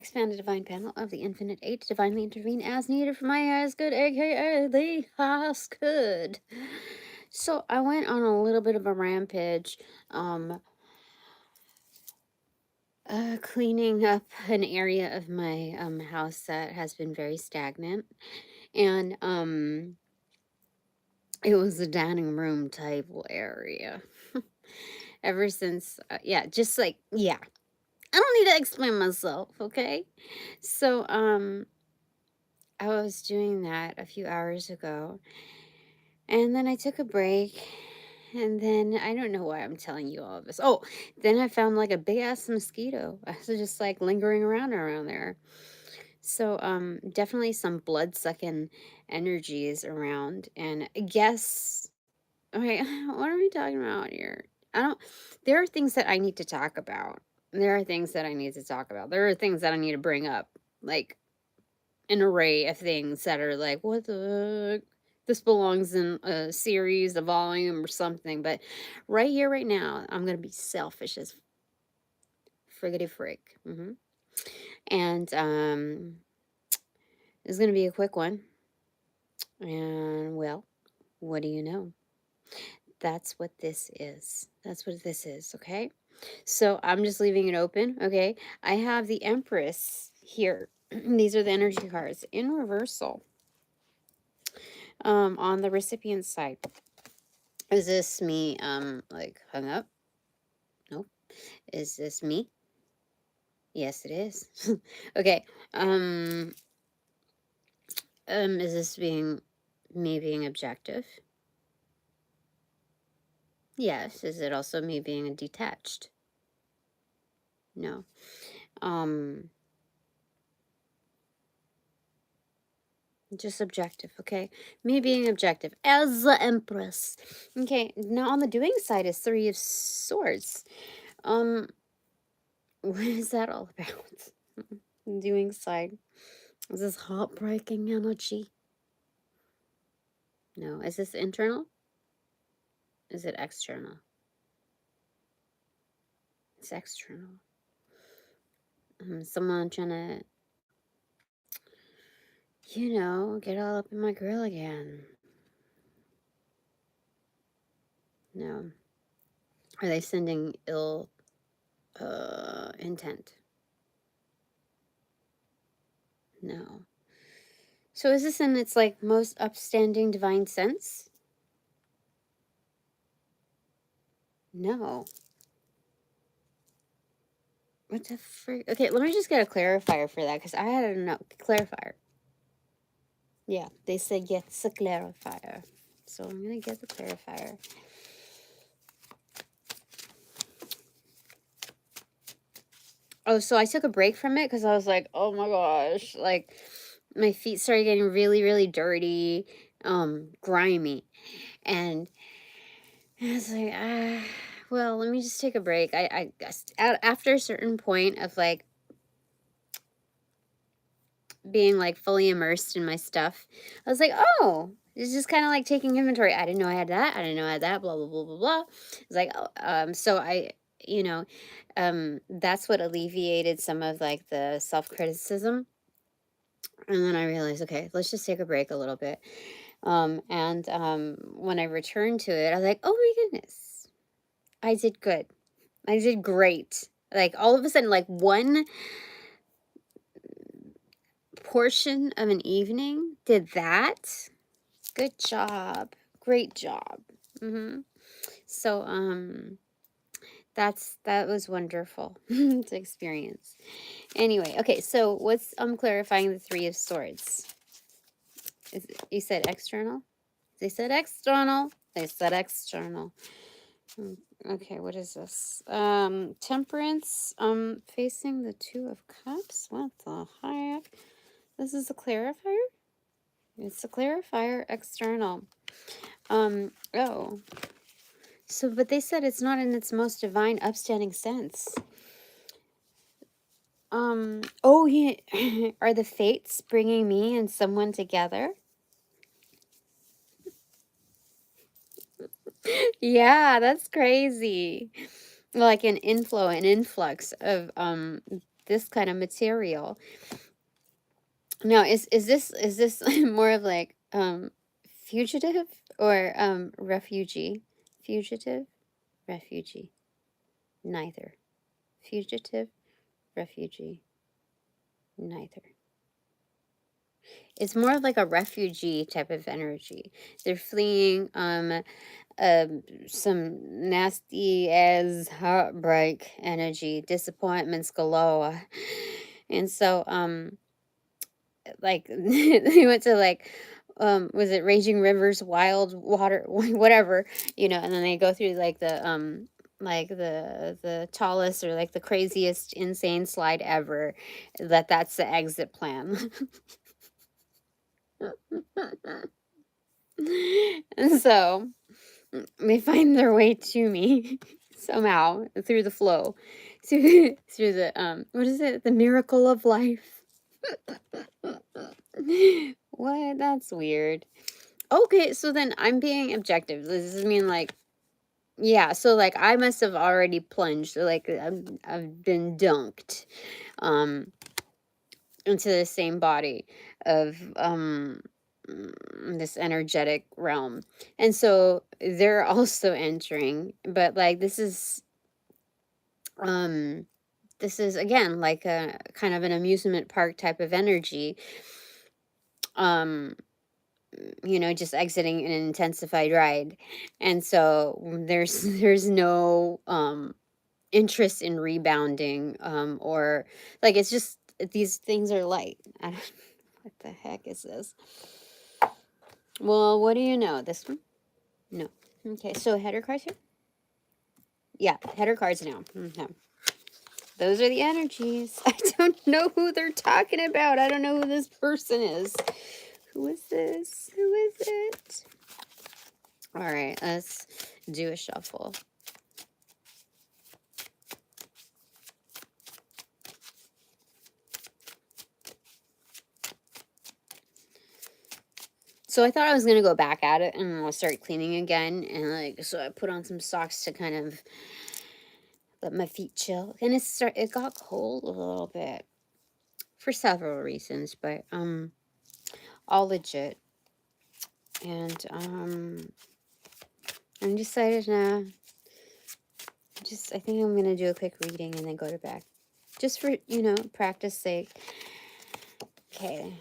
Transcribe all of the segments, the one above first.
Expanded divine panel of the infinite eight, divinely intervene as needed for my highest good, aka the highest good. So I went on a little bit of a rampage, um, cleaning up an area of my house that has been very stagnant, and it was the dining room table area. Ever since, yeah, just like yeah, I don't need to explain myself, okay? So I was doing that a few hours ago, and then I took a break, and then I don't know why I'm telling you all of this. Oh, then I found like a big ass mosquito. I was just like lingering around there. So definitely some blood sucking energies around. And I guess okay, what are we talking about here? I don't there are things that I need to talk about. There are things that I need to talk about. There are things that I need to bring up. Like an array of things that are like, what the this belongs in a series, a volume, or something. But right here, right now, I'm gonna be selfish as friggity frig. And it's gonna be a quick one. And well, what do you know? That's what this is. That's what this is. Okay. So I'm just leaving it open. Okay. I have the Empress here. These are the energy cards in reversal. On the recipient side. Is this me like hung up? Nope. Is this me? Yes, it is. Okay. Is this me being objective? Yes. Is it also me being detached? No. Um just objective, okay? Me being objective as the Empress. Okay, now on the doing side is Three of Swords. Um what is that all about? Doing side. Is this heartbreaking energy? No. Is this internal? Is it external? It's external. Someone trying to, get all up in my grill again. No. Are they sending ill intent? No. So is this in its like most upstanding divine sense? No. What the frick? Okay, let me just get a clarifier for that because I had a no clarifier. Yeah, they said yes, a clarifier. So I'm gonna get the clarifier. Oh, so I took a break from it because I was like, oh my gosh, like my feet started getting really, really dirty, grimy. And I was like, well, let me just take a break. I guess after a certain point of like being like fully immersed in my stuff, I was like, oh, it's just kind of like taking inventory. I didn't know I had that. I didn't know I had that. Blah blah blah blah blah. It's like, oh, so you know, that's what alleviated some of like the self criticism. And then I realized, okay, let's just take a break a little bit. And when I returned to it, I was like, oh my goodness, I did good. I did great. Like all of a sudden, like one portion of an evening did that. Good job. Great job. So that was wonderful to experience. Anyway, okay, so what's clarifying the Three of Swords? You said external? They said external. They said external. Okay, what is this? Temperance, facing the Two of Cups. What the heck? This is a clarifier? It's a clarifier external. Oh. So, but they said it's not in its most divine, upstanding sense. Oh, yeah. Are the fates bringing me and someone together? Yeah, that's crazy. Like an influx of this kind of material. Now, is this more of like fugitive or refugee? Fugitive, refugee, neither. Fugitive, refugee, neither. It's more of like a refugee type of energy. They're fleeing some nasty as heartbreak energy, disappointments galore. And so like they went to like was it Raging Rivers, Wild Water, whatever, and then they go through like the tallest or like the craziest insane slide ever. That's the exit plan. And so they find their way to me somehow through the flow, through the what is it? The miracle of life. What? That's weird. Okay, so then I'm being objective. Does this mean like, yeah? So like I must have already plunged, or like I've been dunked, um, into the same body of this energetic realm, and so they're also entering. But like um this is again like a kind of an amusement park type of energy. Um, just exiting an intensified ride. And so there's no interest in rebounding, or like it's just these things are light. I don't, what the heck is this? Well, what do you know? This one? No. Okay, so header cards here? Yeah, header cards now. Okay. Those are the energies. I don't know who they're talking about. I don't know who this person is. Who is this? Who is it? All right, let's do a shuffle. So I thought I was going to go back at it and I'll start cleaning again. And like, so I put on some socks to kind of let my feet chill. And it got cold a little bit for several reasons, but all legit. And I'm decided now. I think I'm gonna do a quick reading and then go to bed, just for practice sake. Okay,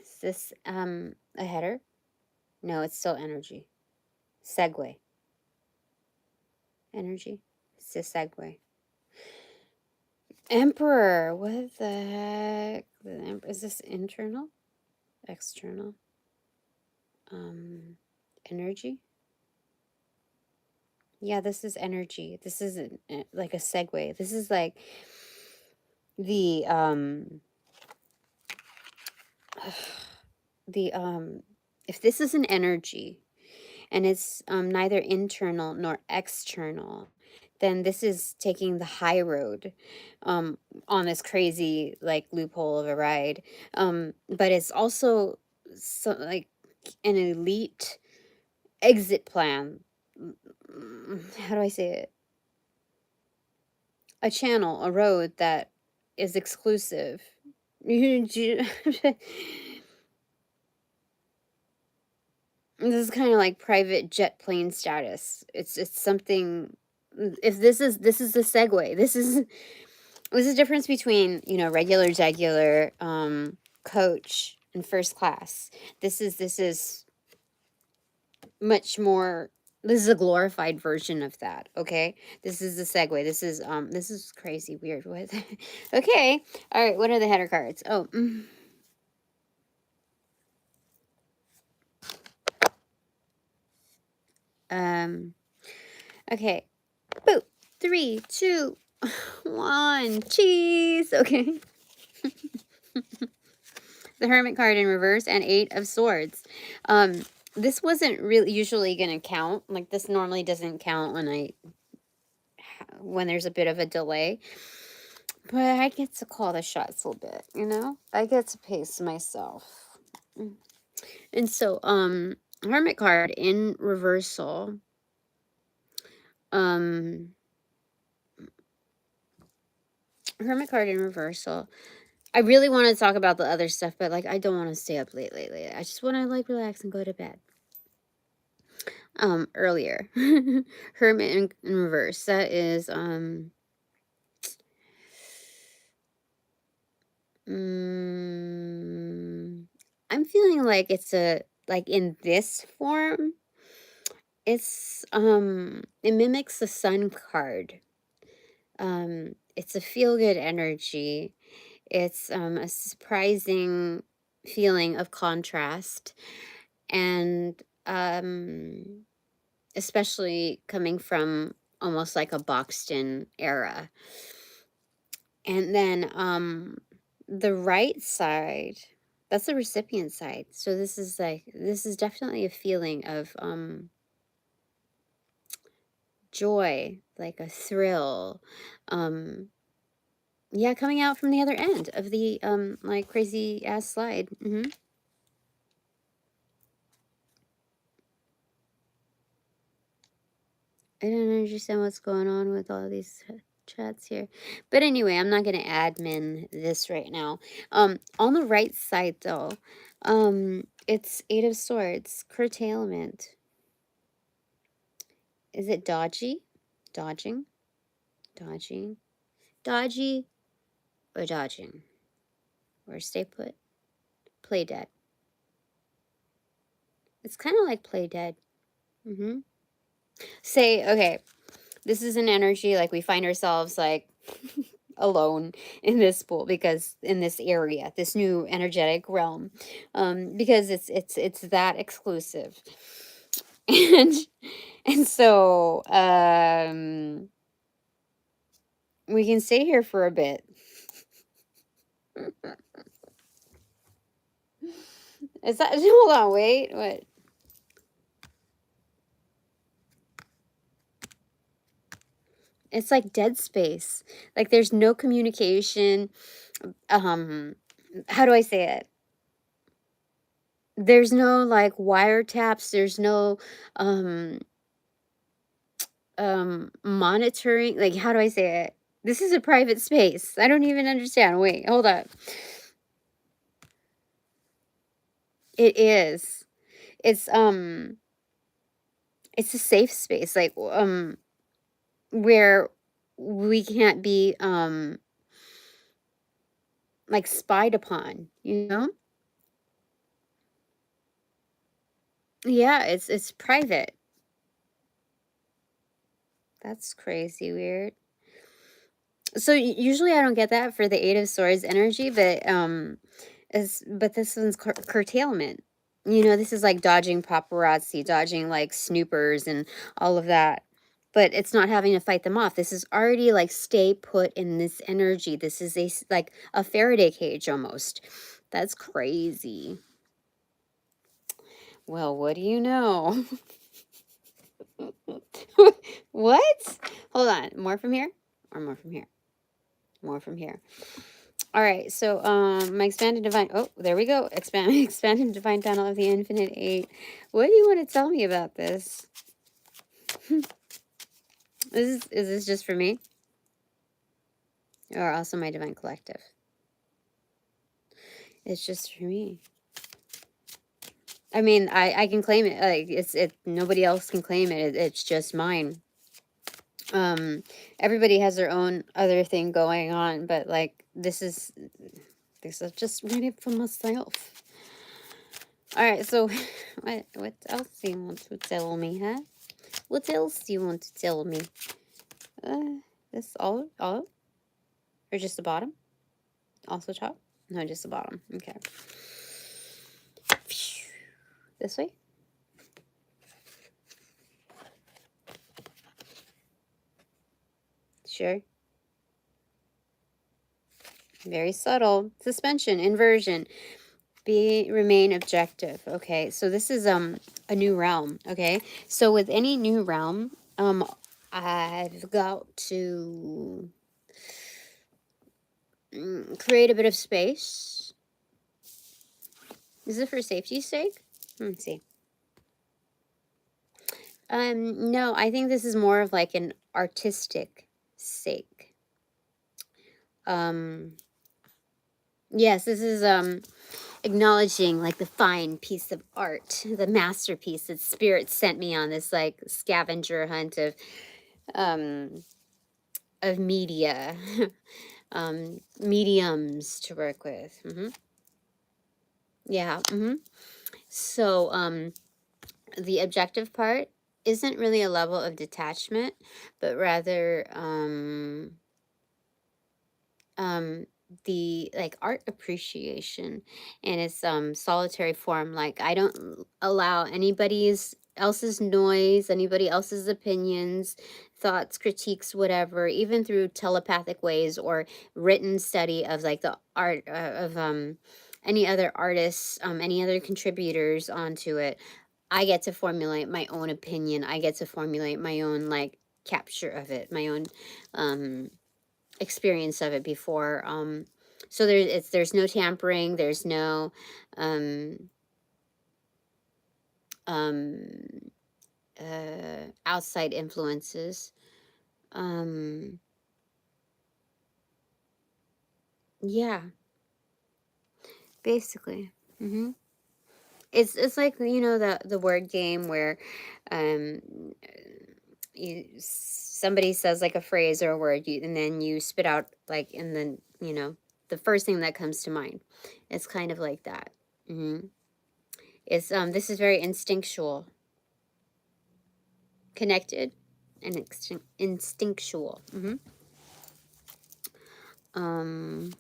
is this a header? No, it's still energy. Segue. Energy. It's a segue. Emperor. What the heck? Is this internal? External? Energy? Yeah, this is energy. This isn't like a segue. This is like the the if this is an energy and it's neither internal nor external, then this is taking the high road on this crazy like loophole of a ride. But it's also like an elite exit plan. How do I say it? A channel, a road that is exclusive. This is kind of like private jet plane status. It's something. If this is the segue. This is the difference between regular degular coach and first class. This is much more. This is a glorified version of that. Okay, this is the segue. This is crazy weird. What? Okay, all right. What are the header cards? Oh. Okay. Boop. 3, 2, 1. Cheese. Okay. The Hermit card in reverse and 8 of Swords. This wasn't really usually going to count. Like, this normally doesn't count when there's a bit of a delay. But I get to call the shots a little bit, I get to pace myself. And so, Hermit card in reversal. Hermit card in reversal. I really want to talk about the other stuff, but like I don't want to stay up late lately. I just want to like relax and go to bed. Earlier. Hermit in reverse. That is I'm feeling like it's a like in this form, it mimics the sun card. It's a feel good energy. It's a surprising feeling of contrast, and especially coming from almost like a boxed in era. And then the right side, that's the recipient side. So this is definitely a feeling of joy, like a thrill. Yeah, coming out from the other end of the like crazy ass slide. I don't understand what's going on with all these chats here. But anyway, I'm not going to admin this right now. On the right side though, it's Eight of Swords, curtailment. Is it dodgy? Dodging? Dodging? Dodgy or dodging? Or stay put? Play dead. It's kind of like play dead. Say, okay, this is an energy like we find ourselves like alone in this pool, because in this area, this new energetic realm, because it's that exclusive. and and so we can stay here for a bit. Is that hold on, wait, what? It's like dead space. Like there's no communication. How do I say it? There's no like wiretaps, there's no monitoring. Like, how do I say it? This is a private space. I don't even understand. Wait, hold up. It is. It's it's a safe space, like where we can't be like spied upon, you know? Yeah, it's private. That's crazy weird. So usually I don't get that for the Eight of Swords energy, but this one's curtailment. You know, this is like dodging paparazzi, dodging like snoopers and all of that. But it's not having to fight them off. This is already like stay put in this energy. This is like a Faraday cage almost. That's crazy. Well, what do you know? What? Hold on. More from here or more from here? More from here. All right, so my expanded divine. Oh, there we go. Expanded divine tunnel of the infinite eight. What do you want to tell me about this? Is this just for me, or also my divine collective? It's just for me. I mean, I can claim it. Like it. Nobody else can claim it. It's just mine. Everybody has their own other thing going on, but like this is just read it for myself. All right, so what else do you want to tell me, huh? What else do you want to tell me? This all, or just the bottom? Also top? No, just the bottom. Okay. This way? Sure. Very subtle. Suspension, inversion. Remain objective. Okay, so this is a new realm. Okay, so with any new realm, I've got to create a bit of space. Is it for safety's sake? Let's see. No, I think this is more of like an artistic sake. Yes, this is acknowledging like the fine piece of art, the masterpiece that spirit sent me on this like scavenger hunt um of media, mediums to work with. Yeah. So the objective part isn't really a level of detachment, but rather um the like art appreciation in its solitary form. Like I don't allow anybody's else's noise, anybody else's opinions, thoughts, critiques, whatever, even through telepathic ways or written study of like the art of any other artists, any other contributors onto it. I get to formulate my own opinion. I get to formulate my own like capture of it, my own experience of it before. So there's no tampering, there's no um um outside influences. Um yeah, basically. It's like, the word game where um somebody says like a phrase or a word, and then you spit out like, and then the first thing that comes to mind. It's kind of like that. It's this is very instinctual, connected, and instinctual. Um,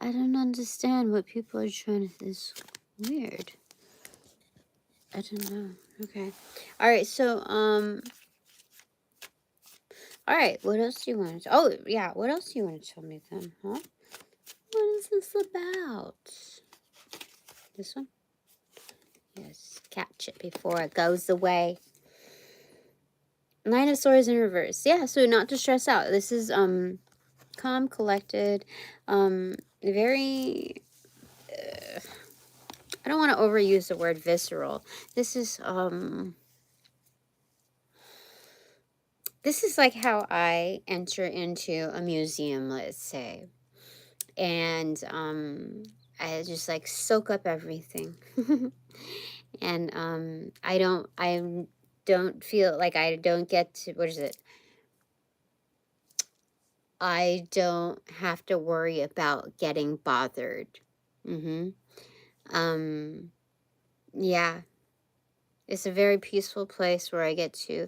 I don't understand what people are trying to. It's weird. I don't know. Okay. All right. So All right. What else do you want to? Oh yeah. What else do you want to tell me then? Huh? What is this about? This one. Yes. Catch it before it goes away. Nine of Swords in reverse. Yeah. So not to stress out. This is calm, collected, very. I don't want to overuse the word visceral. This is like how I enter into a museum, let's say, and I just like soak up everything, and I don't feel like I don't get to, what is it? I don't have to worry about getting bothered. Um, yeah, it's a very peaceful place where I get to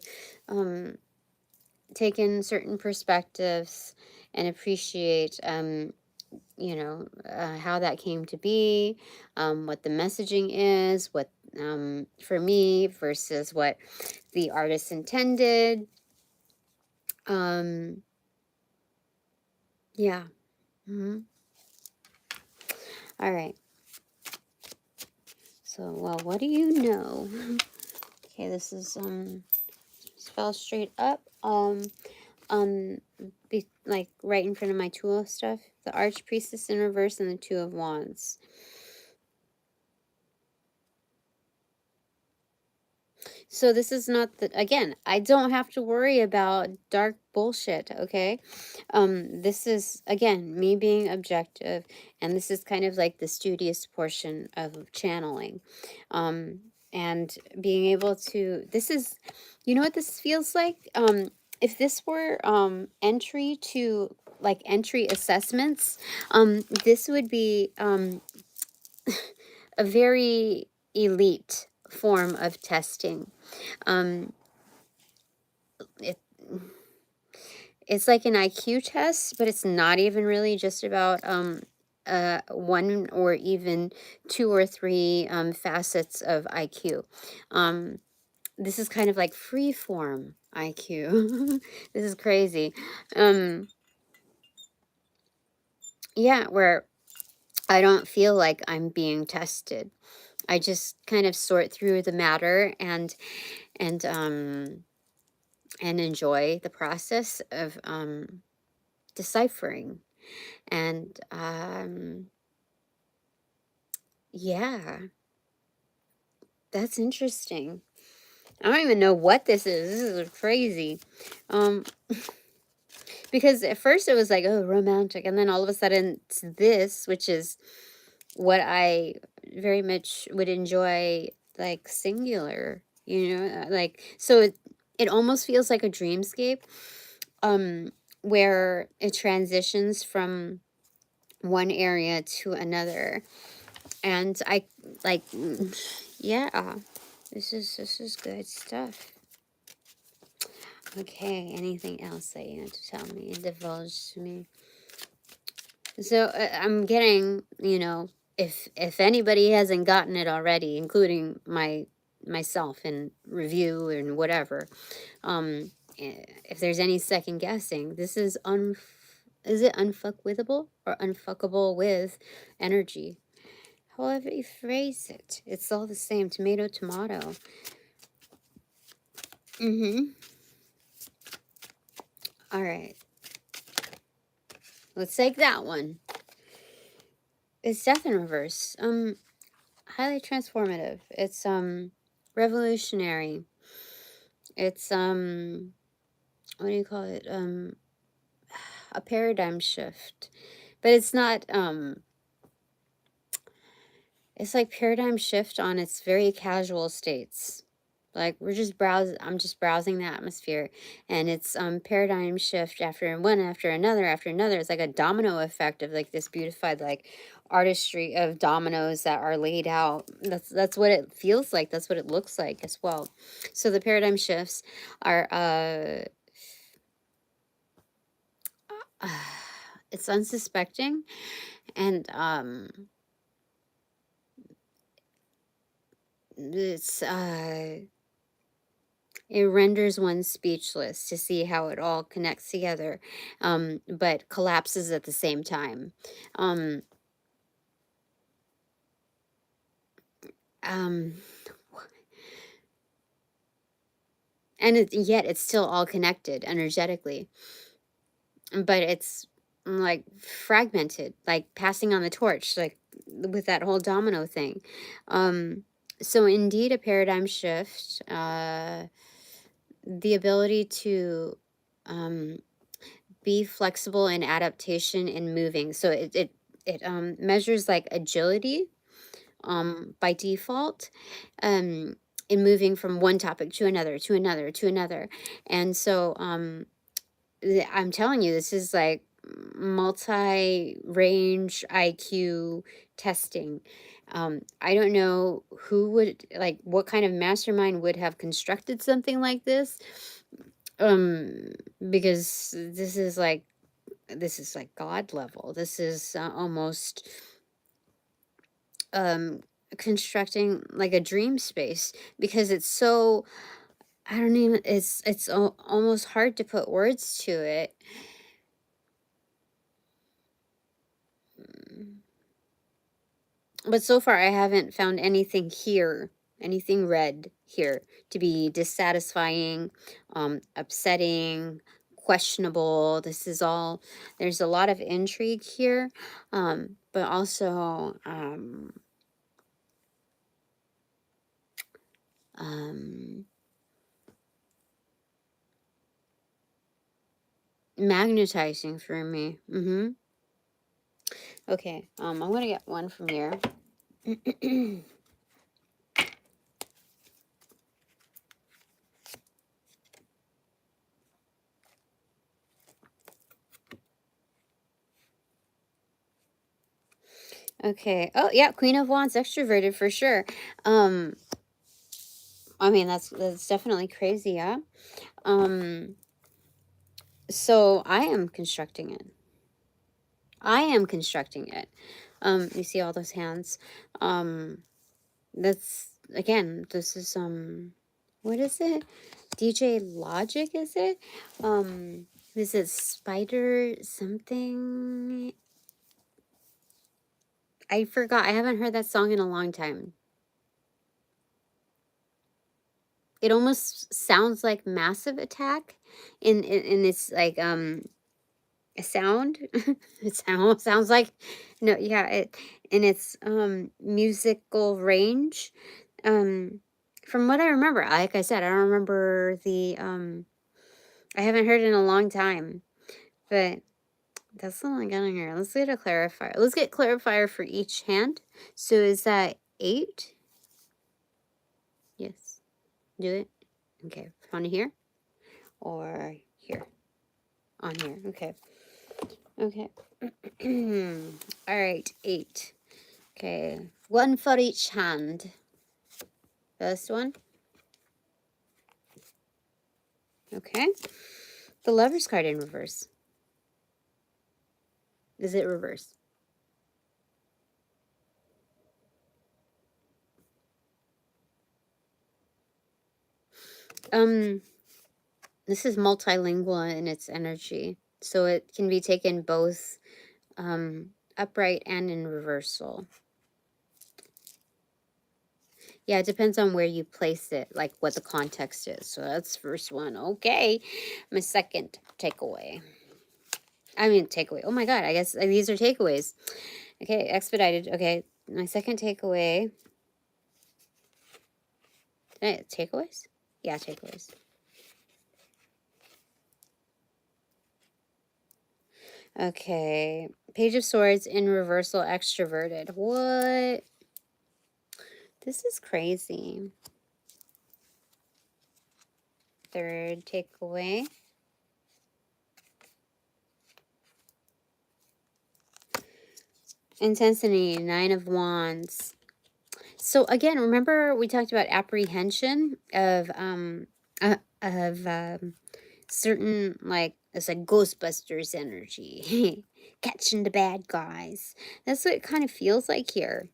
take in certain perspectives and appreciate how that came to be, what the messaging is, what for me versus what the artist intended. um yeah. All right. So, well, what do you know? Okay, this is just fell straight up. Like right in front of my tool stuff, the Archpriestess in reverse and the Two of Wands. So this is not the, again, I don't have to worry about dark bullshit, okay? This is, again, me being objective, and this is kind of like the studious portion of channeling. And being able to, this is, you know what this feels like? If this were entry to, like, entry assessments, this would be a very elite form of testing. Um, it, it's like an IQ test, but it's not even really just about one or even two or three facets of IQ. This is kind of like free form IQ. This is crazy. Yeah, where I don't feel like I'm being tested. I just kind of sort through the matter and and enjoy the process of deciphering. And yeah, That's interesting. I don't even know what this is. This is crazy. Um, because at first it was like, oh, romantic, and then all of a sudden it's this, which is what I very much would enjoy, like singular, like, so it almost feels like a dreamscape, um, where it transitions from one area to another, and I like, yeah, this is good stuff. Okay, anything else that you want to tell me and divulge to me? So I'm getting, if anybody hasn't gotten it already, including myself and review and whatever, if there's any second guessing, this is is it unfuckwithable or unfuckable with energy? However you phrase it, it's all the same. Tomato, tomato. All right, let's take that one. It's death in reverse. Highly transformative. It's revolutionary. It's what do you call it? A paradigm shift. But it's not it's like paradigm shift on its very casual states. Like I'm just browsing the atmosphere, and it's paradigm shift after one after another after another. It's like a domino effect of like this beautified like artistry of dominoes that are laid out. That's what it feels like. That's what it looks like as well. So the paradigm shifts are it's unsuspecting, and it's it renders one speechless to see how it all connects together, but collapses at the same time. Um, um, and yet it's still all connected energetically, but it's like fragmented, like passing on the torch, like with that whole domino thing. So indeed, a paradigm shift, the ability to be flexible in adaptation and moving. So it measures like agility by default, in moving from one topic to another to another to another. And so I'm telling you, this is like multi-range IQ testing. I don't know who would, like, what kind of mastermind would have constructed something like this. Um, because this is like God level. This is almost um constructing like a dream space, because it's so, I don't even, it's almost hard to put words to it. Mm. But so far I haven't found anything here, anything read here, to be dissatisfying, upsetting, questionable. This is all, there's a lot of intrigue here, but also um magnetizing for me. Okay, I'm gonna get one from here. Okay. Oh yeah, Queen of Wands, extroverted for sure. Um, I mean that's definitely crazy, yeah. Um, so I am constructing it. I am constructing it. You see all those hands. That's, again, this is what is it? DJ Logic, is it? Is it Spider something? I forgot. I haven't heard that song in a long time. It almost sounds like Massive Attack in its like a sound. It sounds like, no, yeah, it in its musical range. From what I remember, like I said, I don't remember the, I haven't heard it in a long time, but that's all I got on here. Let's get a clarifier. Let's get clarifier for each hand. So is that 8? Yes. Do it. Okay. On here or here? On here. Okay. Okay. All right. 8. Okay. One for each hand. First one. Okay. The Lover's card in reverse. Is it reverse? This is multilingual in its energy, so it can be taken both upright and in reversal. Yeah, it depends on where you place it, like what the context is. So that's first one. Okay, my second takeaway. I mean takeaway. Oh my god, I guess these are takeaways. Okay, expedited. Okay, my second takeaway. Takeaways? Yeah, takeaways. Okay, Page of Swords in reversal, extroverted. What? This is crazy. Third takeaway. Intensity, 9 of Wands. So again, remember we talked about apprehension of certain, like, it's like Ghostbusters energy, catching the bad guys. That's what it kind of feels like here.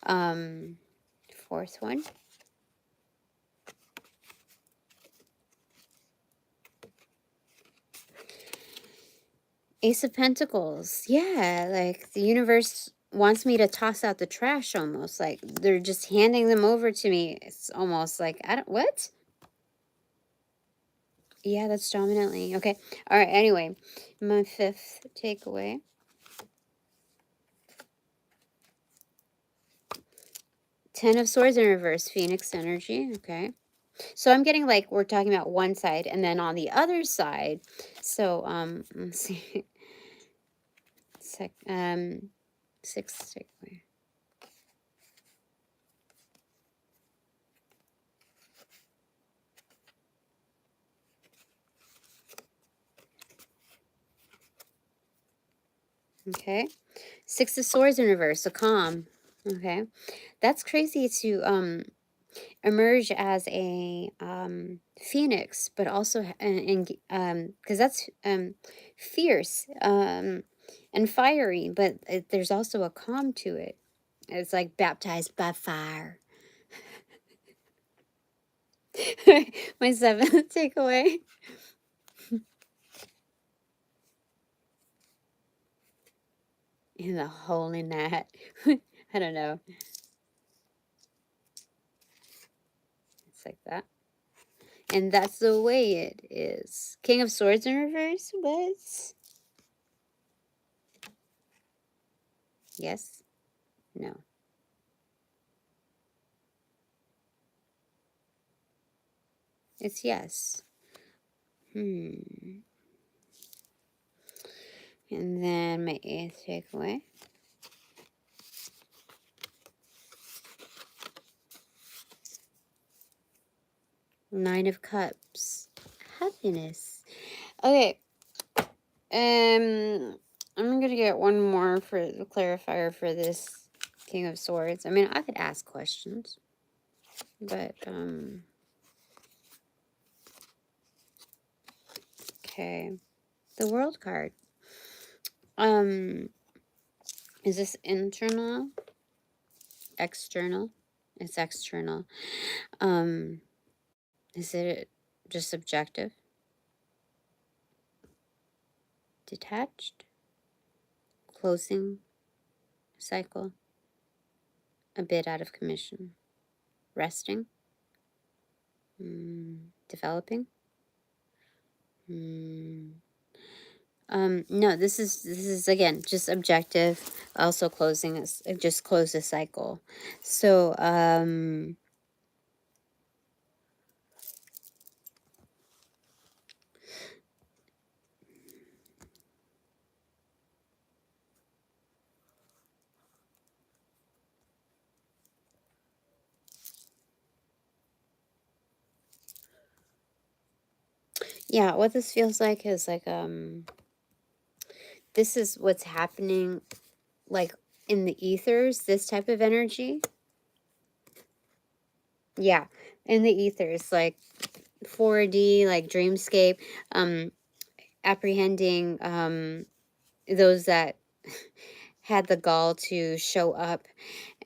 Fourth one. Ace of Pentacles. Yeah, like the universe wants me to toss out the trash almost. Like they're just handing them over to me. It's almost like, I don't, what? Yeah, that's dominantly. Okay. All right. Anyway, my fifth takeaway. Ten of Swords in reverse, Phoenix energy. Okay. So I'm getting like we're talking about one side and then on the other side. So let's see. Sixth takeaway. Okay. Six of Swords in reverse, a calm. Okay. That's crazy to emerge as a phoenix, but also because that's fierce and fiery, but there's also a calm to it. It's like baptized by fire. My seventh takeaway. In the holy night. I don't know. It's like that. And that's the way it is. King of Swords in reverse. What? Yes. No. It's yes. And then my eighth takeaway. Nine of Cups. Happiness. Okay. I'm gonna get one more for the clarifier for this King of Swords. I mean, I could ask questions, but okay. The World card. Is this internal? External? It's external. Is it just subjective? Detached? Closing cycle? A bit out of commission? Resting? Developing? No, this is again just objective. Also closing us, just close the cycle. So, yeah, what this feels like is like, this is what's happening, like in the ethers. This type of energy, yeah, in the ethers, like 4D, like dreamscape, um, apprehending, those that had the gall to show up,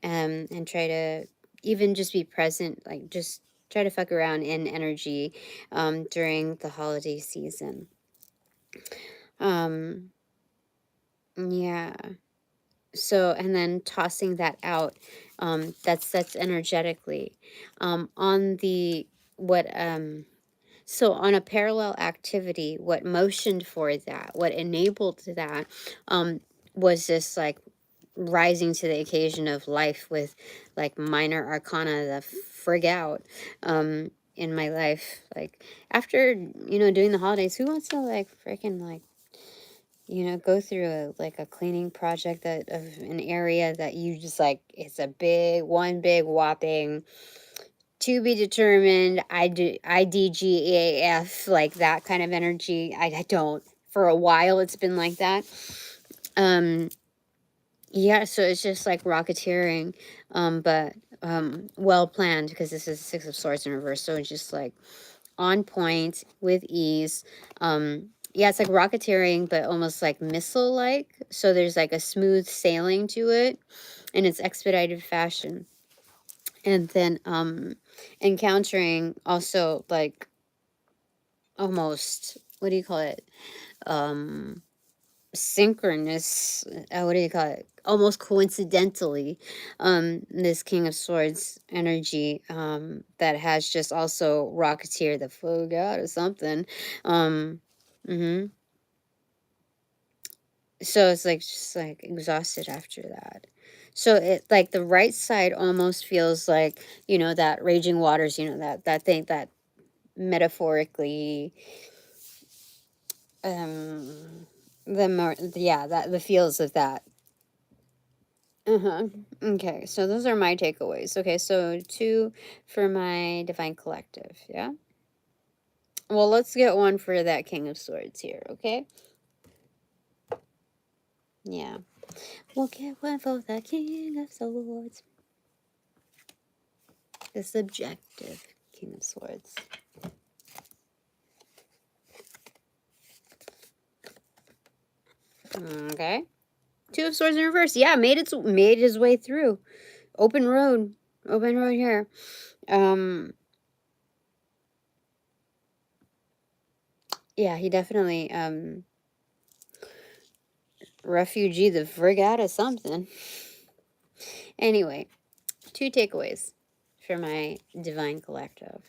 and try to even just be present, like just try to fuck around in energy, during the holiday season. Um, yeah. So, and then tossing that out, that's energetically, on the, what, so on a parallel activity, what motioned for that, what enabled that, um, was this like rising to the occasion of life with like minor arcana the frig out, in my life. Like after, doing the holidays, who wants to like freaking like, go through a cleaning project that of an area that you just like, it's a big whopping to be determined. IDGEAF, like that kind of energy. I don't, for a while it's been like that. Um yeah, so it's just like rocketeering, but well planned, because this is Six of Swords in reverse, so it's just like on point with ease. Yeah, it's like rocketeering, but almost like missile like. So there's like a smooth sailing to it, and it's expedited fashion. And then encountering also like almost, what do you call it? Um Synchronous, what do you call it? Almost coincidentally, this King of Swords energy, that has just also rocketeer the fuck out or something. Um, so it's like just like exhausted after that. So it, like the right side almost feels like, that raging waters, that thing that metaphorically, um the more, yeah, that the feels of that. Uh-huh. Okay, so those are my takeaways. Okay, so 2 for my Divine Collective, yeah? Well, let's get one for that King of Swords here, okay? Yeah. We'll get one for the King of Swords. The subjective King of Swords. Okay. 2 of Swords in reverse. Yeah, made his way through. Open road. Open road here. Yeah, he definitely refugee the frig out of something. Anyway, 2 takeaways for my Divine Collective.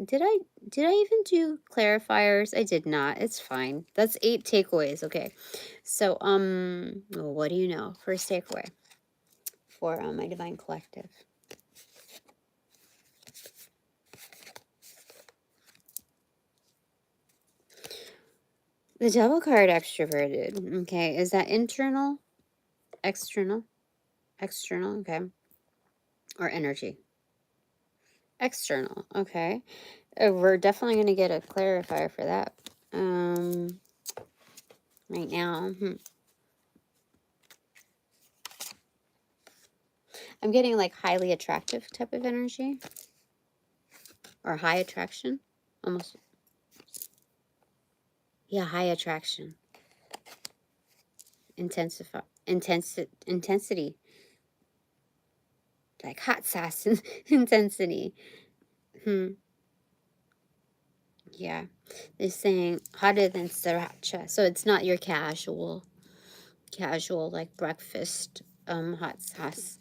Did I even do clarifiers? I did not. It's fine. That's 8 takeaways. Okay. So well, what do you know? First takeaway for my Divine Collective. The Devil card, extroverted. Okay, is that internal, external, external? Okay, or energy? External. Okay. We're definitely going to get a clarifier for that. Right now. I'm getting like highly attractive type of energy, or high attraction. Almost. Yeah, high attraction. Intensity. Like hot sauce intensity. Yeah. They're saying hotter than sriracha. So it's not your casual like breakfast hot sauce.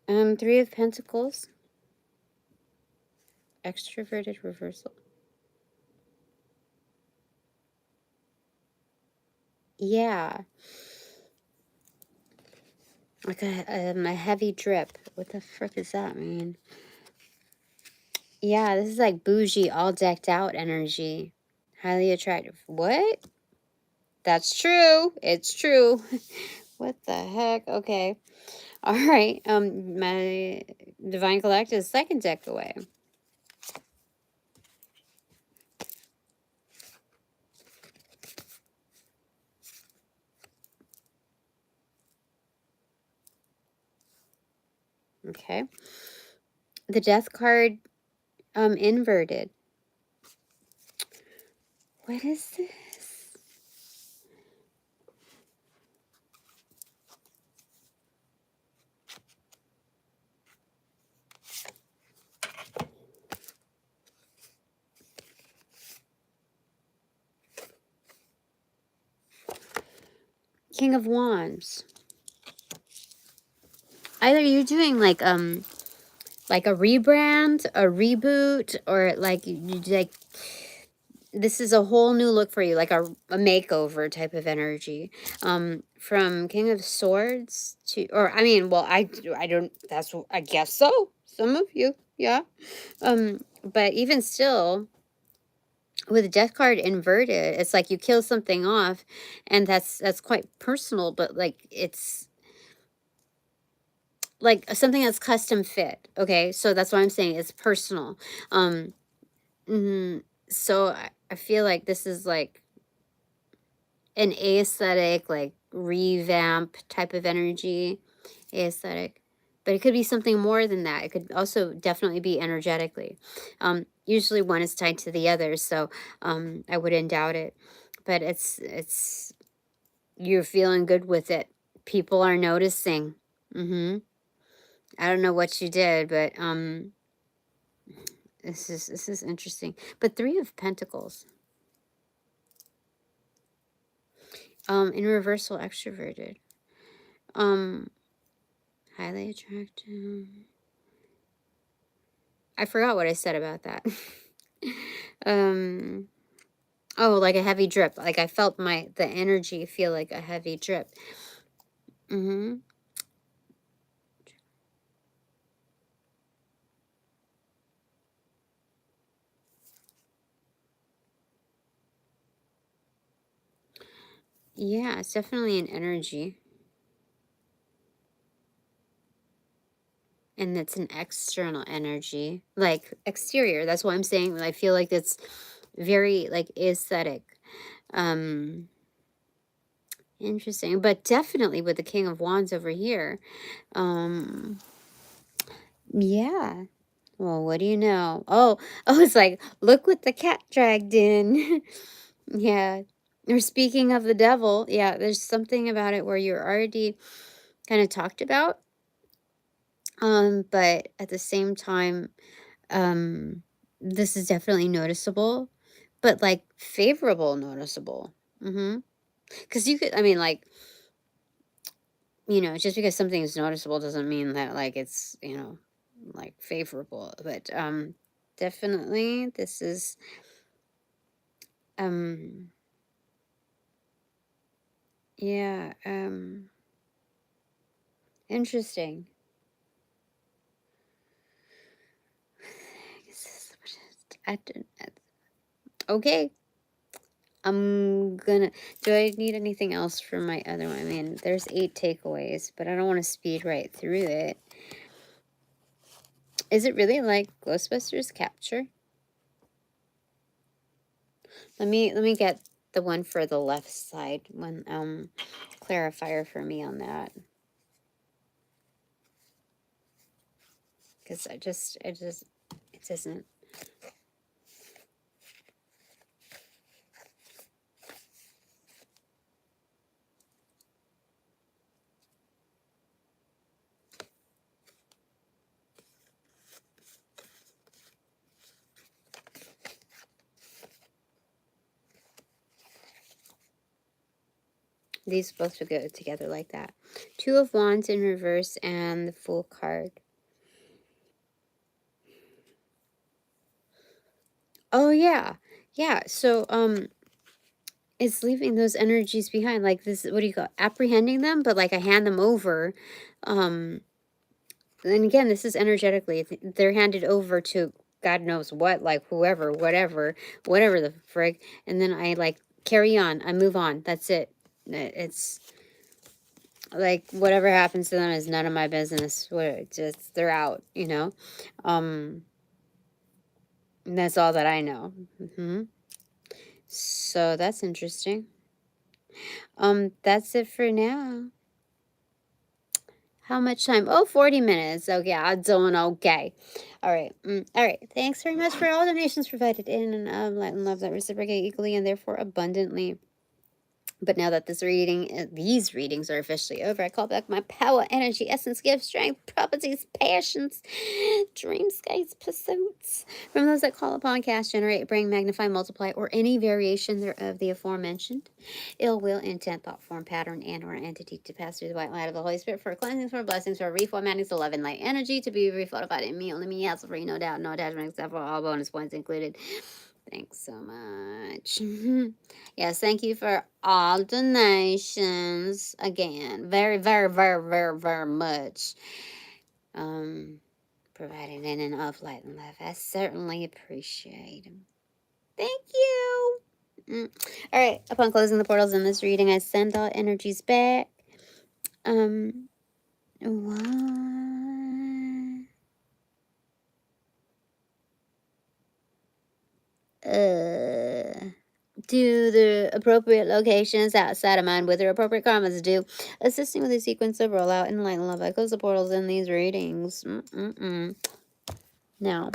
Three of Pentacles. Extroverted reversal. Yeah. Like a heavy drip. What the frick does that mean? Yeah, this is like bougie, all decked out energy. Highly attractive. What? That's true. It's true. What the heck? Okay. All right. My Divine Collective second deck away. Okay. The Death card inverted. What is this? King of Wands. Either you're doing like a rebrand, a reboot, or like this is a whole new look for you, like a makeover type of energy. From King of Swords to, or I mean, well, I don't, that's, I guess so. Some of you, yeah. But even still, with the Death card inverted, it's like you kill something off, and that's quite personal, but like it's like something that's custom fit. Okay, so that's why I'm saying it's personal. So I feel like this is like an aesthetic, like revamp type of energy, aesthetic. But it could be something more than that. It could also definitely be energetically. Usually one is tied to the other, so I wouldn't doubt it. But it's you're feeling good with it. People are noticing. I don't know what you did, but this is interesting. But Three of Pentacles. In reversal, extroverted. Highly attractive. I forgot what I said about that. Oh, like a heavy drip. Like I felt the energy feel like a heavy drip. Yeah, it's definitely an energy. And it's an external energy, like exterior. That's why I'm saying I feel like it's very like aesthetic. Interesting, but definitely with the King of Wands over here. Yeah. Well, what do you know? Oh, it's like, look what the cat dragged in. Yeah. Or speaking of the devil, yeah, there's something about it where you're already kind of talked about. But at the same time, this is definitely noticeable, but like favorable noticeable. Because you could, I mean, like, just because something is noticeable doesn't mean that like it's, like favorable. But definitely this is yeah, interesting. Okay. Do I need anything else for my other one? I mean, there's 8 takeaways, but I don't want to speed right through it. Is it really like Ghostbusters Capture? Let me get the one for the left side, one clarifier for me on that. Because it doesn't. These both would go together like that. Two of Wands in reverse and the Fool card. Oh yeah. Yeah. So it's leaving those energies behind. Like this, what do you call it? Apprehending them, but like I hand them over. And again, this is energetically. They're handed over to God knows what, like whoever, whatever the frig. And then I like carry on. I move on. That's it. It's like whatever happens to them is none of my business. Just they're out, you know. And that's all that I know. So that's interesting. That's it for now. How much time? Oh, 40 minutes. Oh, yeah, I'm doing okay. All right. All right. Thanks very much for all donations provided in and light and love that reciprocate equally and therefore abundantly. But now that these readings are officially over, I call back my power, energy, essence, gift, strength, properties, passions, dreams, skies, pursuits. From those that call upon, cast, generate, bring, magnify, multiply, or any variation thereof the aforementioned, ill will, intent, thought, form, pattern, and or entity to pass through the white light of the Holy Spirit for cleansing, for blessings, for reformatting, so love and light energy to be reflected in me, only me, hassle free, no doubt, no attachment, except for all bonus points included. Thanks so much. Yes, thank you for all donations. Again, very, very, very, very, very much. Providing in and of light and love. I certainly appreciate them. Thank you. All right. Upon closing the portals in this reading, I send all energies back. To the appropriate locations outside of mine with their appropriate karmas due, assisting with a sequence of rollout in light and love. I close the portals in these readings. Now,